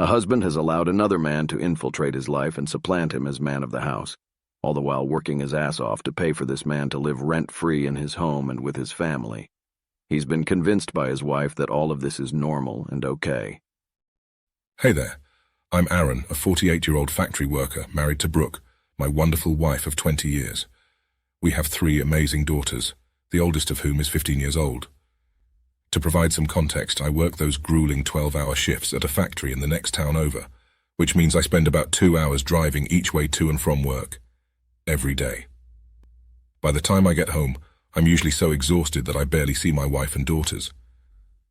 A husband has allowed another man to infiltrate his life and supplant him as man of the house, all the while working his ass off to pay for this man to live rent-free in his home and with his family. He's been convinced by his wife that all of this is normal and okay. Hey there, I'm Aaron, a 48-year-old factory worker married to Brooke, my wonderful wife of 20 years. We have 3 amazing daughters, the oldest of whom is 15 years old. To provide some context, I work those grueling 12-hour shifts at a factory in the next town over, which means I spend about 2 hours driving each way to and from work, every day. By the time I get home, I'm usually so exhausted that I barely see my wife and daughters.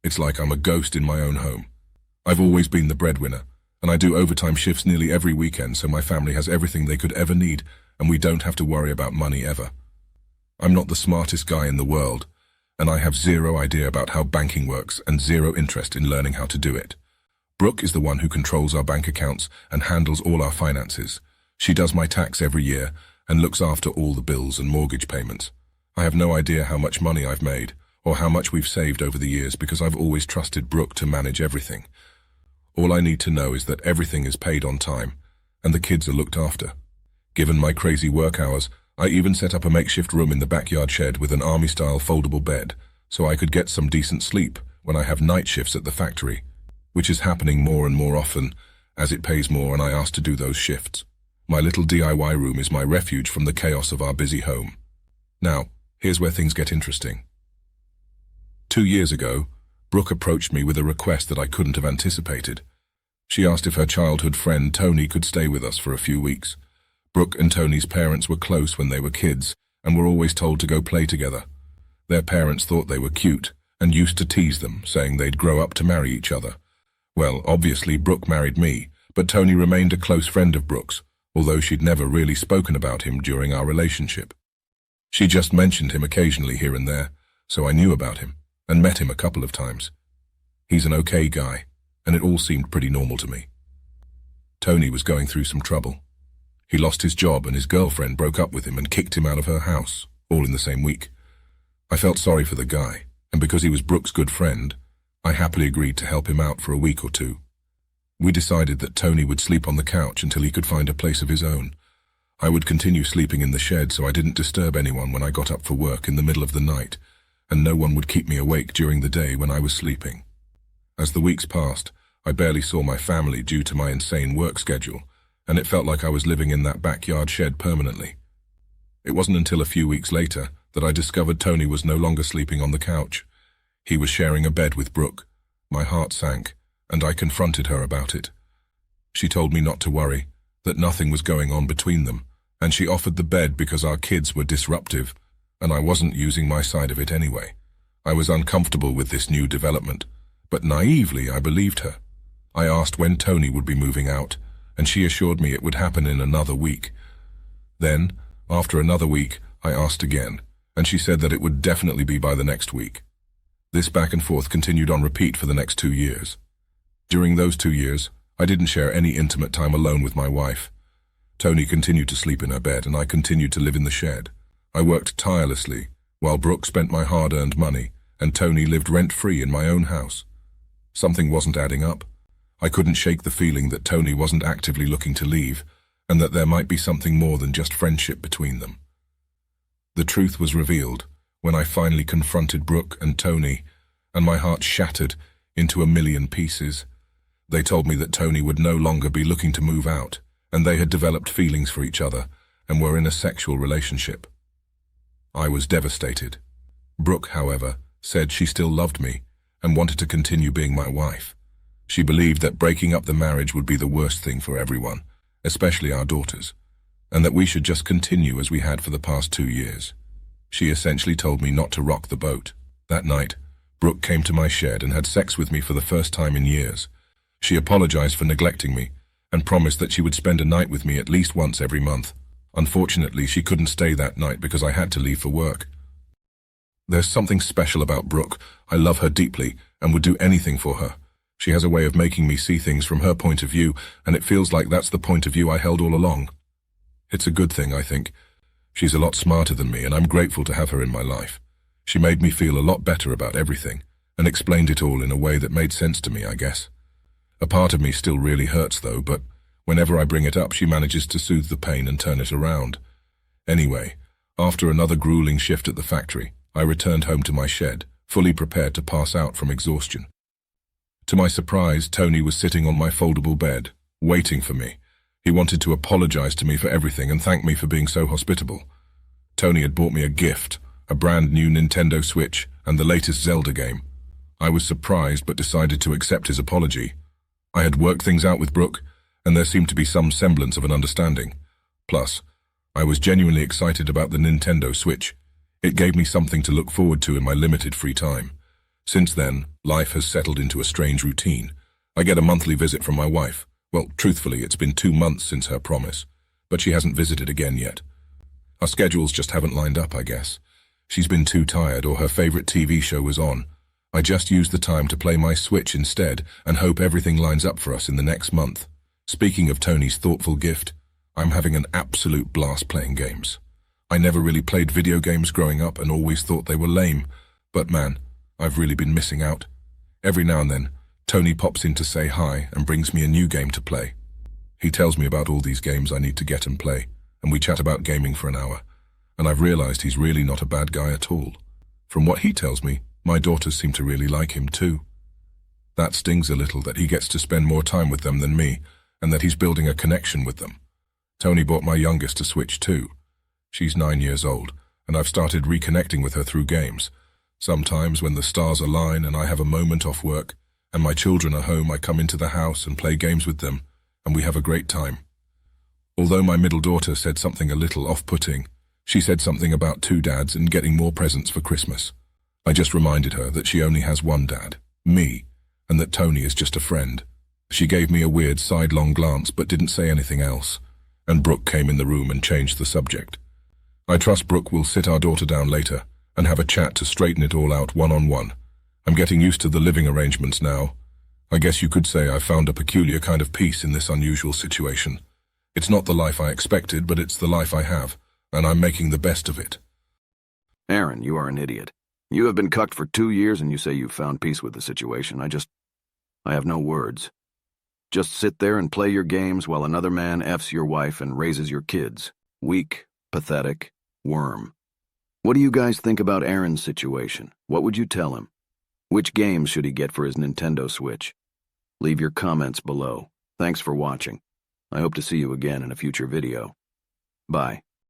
It's like I'm a ghost in my own home. I've always been the breadwinner, and I do overtime shifts nearly every weekend so my family has everything they could ever need, and we don't have to worry about money ever. I'm not the smartest guy in the world, and I have zero idea about how banking works and zero interest in learning how to do it. Brooke is the one who controls our bank accounts and handles all our finances. She does my tax every year and looks after all the bills and mortgage payments. I have no idea how much money I've made or how much we've saved over the years because I've always trusted Brooke to manage everything. All I need to know is that everything is paid on time and the kids are looked after. Given my crazy work hours, I even set up a makeshift room in the backyard shed with an army-style foldable bed so I could get some decent sleep when I have night shifts at the factory, which is happening more and more often as it pays more and I ask to do those shifts. My little DIY room is my refuge from the chaos of our busy home. Now, here's where things get interesting. 2 years ago, Brooke approached me with a request that I couldn't have anticipated. She asked if her childhood friend Tony could stay with us for a few weeks. Brooke and Tony's parents were close when they were kids and were always told to go play together. Their parents thought they were cute and used to tease them, saying they'd grow up to marry each other. Well, obviously Brooke married me, but Tony remained a close friend of Brooke's, although she'd never really spoken about him during our relationship. She just mentioned him occasionally here and there, so I knew about him and met him a couple of times. He's an okay guy, and it all seemed pretty normal to me. Tony was going through some trouble. He lost his job and his girlfriend broke up with him and kicked him out of her house, all in the same week. I felt sorry for the guy, and because he was Brooke's good friend, I happily agreed to help him out for a week or 2. We decided that Tony would sleep on the couch until he could find a place of his own. I would continue sleeping in the shed so I didn't disturb anyone when I got up for work in the middle of the night, and no one would keep me awake during the day when I was sleeping. As the weeks passed, I barely saw my family due to my insane work schedule, and it felt like I was living in that backyard shed permanently. It wasn't until a few weeks later that I discovered Tony was no longer sleeping on the couch. He was sharing a bed with Brooke. My heart sank, and I confronted her about it. She told me not to worry, that nothing was going on between them, and she offered the bed because our kids were disruptive, and I wasn't using my side of it anyway. I was uncomfortable with this new development, but naively I believed her. I asked when Tony would be moving out, and she assured me it would happen in another week. Then, after another week, I asked again, and she said that it would definitely be by the next week. This back and forth continued on repeat for the next 2 years. During those 2 years, I didn't share any intimate time alone with my wife. Tony continued to sleep in her bed, and I continued to live in the shed. I worked tirelessly, while Brooke spent my hard-earned money, and Tony lived rent-free in my own house. Something wasn't adding up. I couldn't shake the feeling that Tony wasn't actively looking to leave, and that there might be something more than just friendship between them. The truth was revealed when I finally confronted Brooke and Tony, and my heart shattered into a million pieces. They told me that Tony would no longer be looking to move out, and they had developed feelings for each other and were in a sexual relationship. I was devastated. Brooke, however, said she still loved me and wanted to continue being my wife. She believed that breaking up the marriage would be the worst thing for everyone, especially our daughters, and that we should just continue as we had for the past 2 years. She essentially told me not to rock the boat. That night, Brooke came to my shed and had sex with me for the first time in years. She apologized for neglecting me and promised that she would spend a night with me at least once every month. Unfortunately, she couldn't stay that night because I had to leave for work. There's something special about Brooke. I love her deeply and would do anything for her. She has a way of making me see things from her point of view, and it feels like that's the point of view I held all along. It's a good thing, I think. She's a lot smarter than me, and I'm grateful to have her in my life. She made me feel a lot better about everything, and explained it all in a way that made sense to me, I guess. A part of me still really hurts though, but whenever I bring it up, she manages to soothe the pain and turn it around. Anyway, after another grueling shift at the factory, I returned home to my shed, fully prepared to pass out from exhaustion. To my surprise, Tony was sitting on my foldable bed, waiting for me. He wanted to apologize to me for everything and thank me for being so hospitable. Tony had bought me a gift, a brand new Nintendo Switch and the latest Zelda game. I was surprised but decided to accept his apology. I had worked things out with Brooke, and there seemed to be some semblance of an understanding. Plus, I was genuinely excited about the Nintendo Switch. It gave me something to look forward to in my limited free time. Since then, life has settled into a strange routine. I get a monthly visit from my wife. Well, truthfully, it's been 2 months since her promise, but she hasn't visited again yet. Our schedules just haven't lined up, I guess. She's been too tired or her favorite TV show was on. I just use the time to play my Switch instead and hope everything lines up for us in the next month. Speaking of Tony's thoughtful gift, I'm having an absolute blast playing games. I never really played video games growing up and always thought they were lame, but man, I've really been missing out. Every now and then, Tony pops in to say hi and brings me a new game to play. He tells me about all these games I need to get and play, and we chat about gaming for an hour, and I've realized he's really not a bad guy at all. From what he tells me, my daughters seem to really like him too. That stings a little that he gets to spend more time with them than me, and that he's building a connection with them. Tony bought my youngest a Switch too. She's 9 years old, and I've started reconnecting with her through games. Sometimes when the stars align and I have a moment off work, and my children are home, I come into the house and play games with them, and we have a great time. Although my middle daughter said something a little off-putting, she said something about 2 dads and getting more presents for Christmas. I just reminded her that she only has one dad, me, and that Tony is just a friend. She gave me a weird sidelong glance but didn't say anything else, and Brooke came in the room and changed the subject. I trust Brooke will sit our daughter down later and have a chat to straighten it all out one-on-one. I'm getting used to the living arrangements now. I guess you could say I've found a peculiar kind of peace in this unusual situation. It's not the life I expected, but it's the life I have, and I'm making the best of it. Aaron, you are an idiot. You have been cucked for 2 years and you say you've found peace with the situation. I have no words. Just sit there and play your games while another man F's your wife and raises your kids. Weak, pathetic, worm. What do you guys think about Aaron's situation? What would you tell him? Which games should he get for his Nintendo Switch? Leave your comments below. Thanks for watching. I hope to see you again in a future video. Bye.